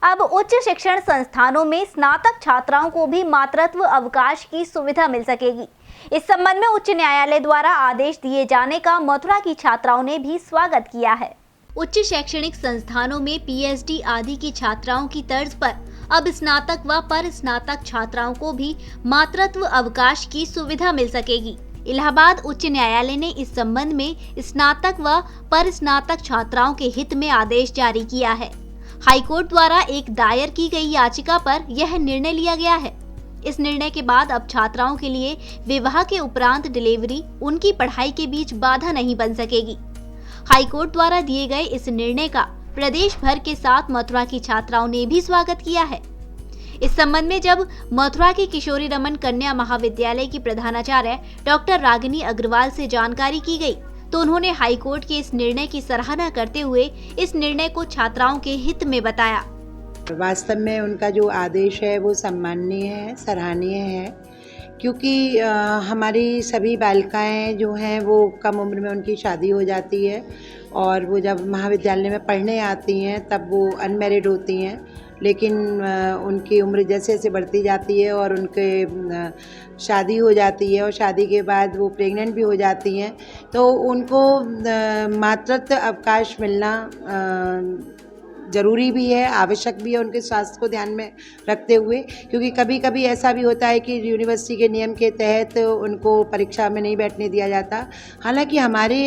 अब उच्च शिक्षण संस्थानों में स्नातक छात्राओं को भी मातृत्व अवकाश की सुविधा मिल सकेगी। इस संबंध में उच्च न्यायालय द्वारा आदेश दिए जाने का मथुरा की छात्राओं ने भी स्वागत किया है। उच्च शैक्षणिक संस्थानों में पीएचडी आदि की छात्राओं की तर्ज पर अब स्नातक व पर स्नातक छात्राओं को भी मातृत्व अवकाश की सुविधा मिल सकेगी। इलाहाबाद उच्च न्यायालय ने इस संबंध में स्नातक व पर स्नातक छात्राओं के हित में आदेश जारी किया है। हाईकोर्ट द्वारा एक दायर की गई याचिका पर यह निर्णय लिया गया है। इस निर्णय के बाद अब छात्राओं के लिए विवाह के उपरांत डिलीवरी उनकी पढ़ाई के बीच बाधा नहीं बन सकेगी। हाईकोर्ट द्वारा दिए गए इस निर्णय का प्रदेश भर के साथ मथुरा की छात्राओं ने भी स्वागत किया है। इस संबंध में जब मथुरा के किशोरी रमन कन्या महाविद्यालय की प्रधानाचार्य डॉक्टर रागिनी अग्रवाल से जानकारी की गई, तो उन्होंने हाईकोर्ट के इस निर्णय की सराहना करते हुए इस निर्णय को छात्राओं के हित में बताया। वास्तव में उनका जो आदेश है वो सम्माननीय है, सराहनीय है, क्योंकि हमारी सभी बालिकाएं जो हैं वो कम उम्र में उनकी शादी हो जाती है और वो जब महाविद्यालय में पढ़ने आती हैं तब वो अनमैरिड होती हैं, लेकिन उनकी उम्र जैसे जैसे बढ़ती जाती है और उनके शादी हो जाती है और शादी के बाद वो प्रेग्नेंट भी हो जाती हैं, तो उनको मातृत्व अवकाश मिलना ज़रूरी भी है, आवश्यक भी है उनके स्वास्थ्य को ध्यान में रखते हुए, क्योंकि कभी कभी ऐसा भी होता है कि यूनिवर्सिटी के नियम के तहत उनको परीक्षा में नहीं बैठने दिया जाता। हालांकि हमारे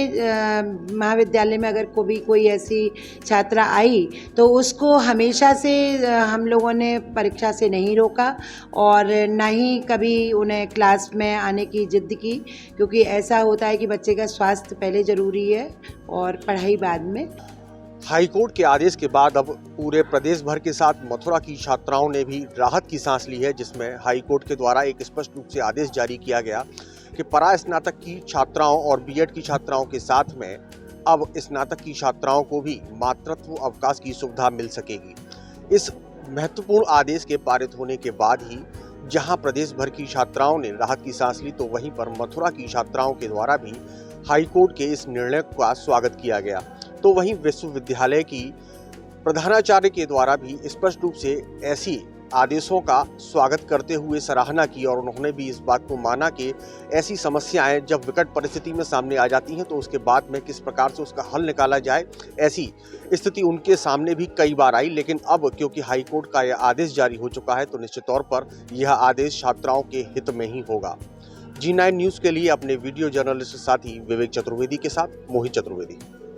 महाविद्यालय में अगर कोई ऐसी छात्रा आई तो उसको हमेशा से हम लोगों ने परीक्षा से नहीं रोका और ना ही कभी उन्हें क्लास में आने की जिद की, क्योंकि ऐसा होता है कि बच्चे का स्वास्थ्य पहले ज़रूरी है और पढ़ाई बाद में। हाईकोर्ट के आदेश के बाद अब पूरे प्रदेश भर के साथ मथुरा की छात्राओं ने भी राहत की सांस ली है, जिसमें हाईकोर्ट के द्वारा एक स्पष्ट रूप से आदेश जारी किया गया कि परा स्नातक की छात्राओं और बीएड की छात्राओं के साथ में अब स्नातक की छात्राओं को भी मातृत्व अवकाश की सुविधा मिल सकेगी। इस महत्वपूर्ण आदेश के पारित होने के बाद ही जहां प्रदेश भर की छात्राओं ने राहत की सांस ली, तो वहीं पर मथुरा की छात्राओं के द्वारा भी हाईकोर्ट के इस निर्णय का स्वागत किया गया। तो वहीं विश्वविद्यालय की प्रधानाचार्य के द्वारा भी स्पष्ट रूप से ऐसी आदेशों का स्वागत करते हुए सराहना की और उन्होंने भी इस बात को माना कि ऐसी समस्याएं जब विकट परिस्थिति में सामने आ जाती हैं तो उसके बाद में किस प्रकार से उसका हल निकाला जाए, ऐसी स्थिति उनके सामने भी कई बार आई। लेकिन अब क्योंकि हाईकोर्ट का यह आदेश जारी हो चुका है तो निश्चित तौर पर यह आदेश छात्राओं के हित में ही होगा। G9 न्यूज़ के लिए अपने वीडियो जर्नलिस्ट साथी विवेक चतुर्वेदी के साथ मोहित चतुर्वेदी।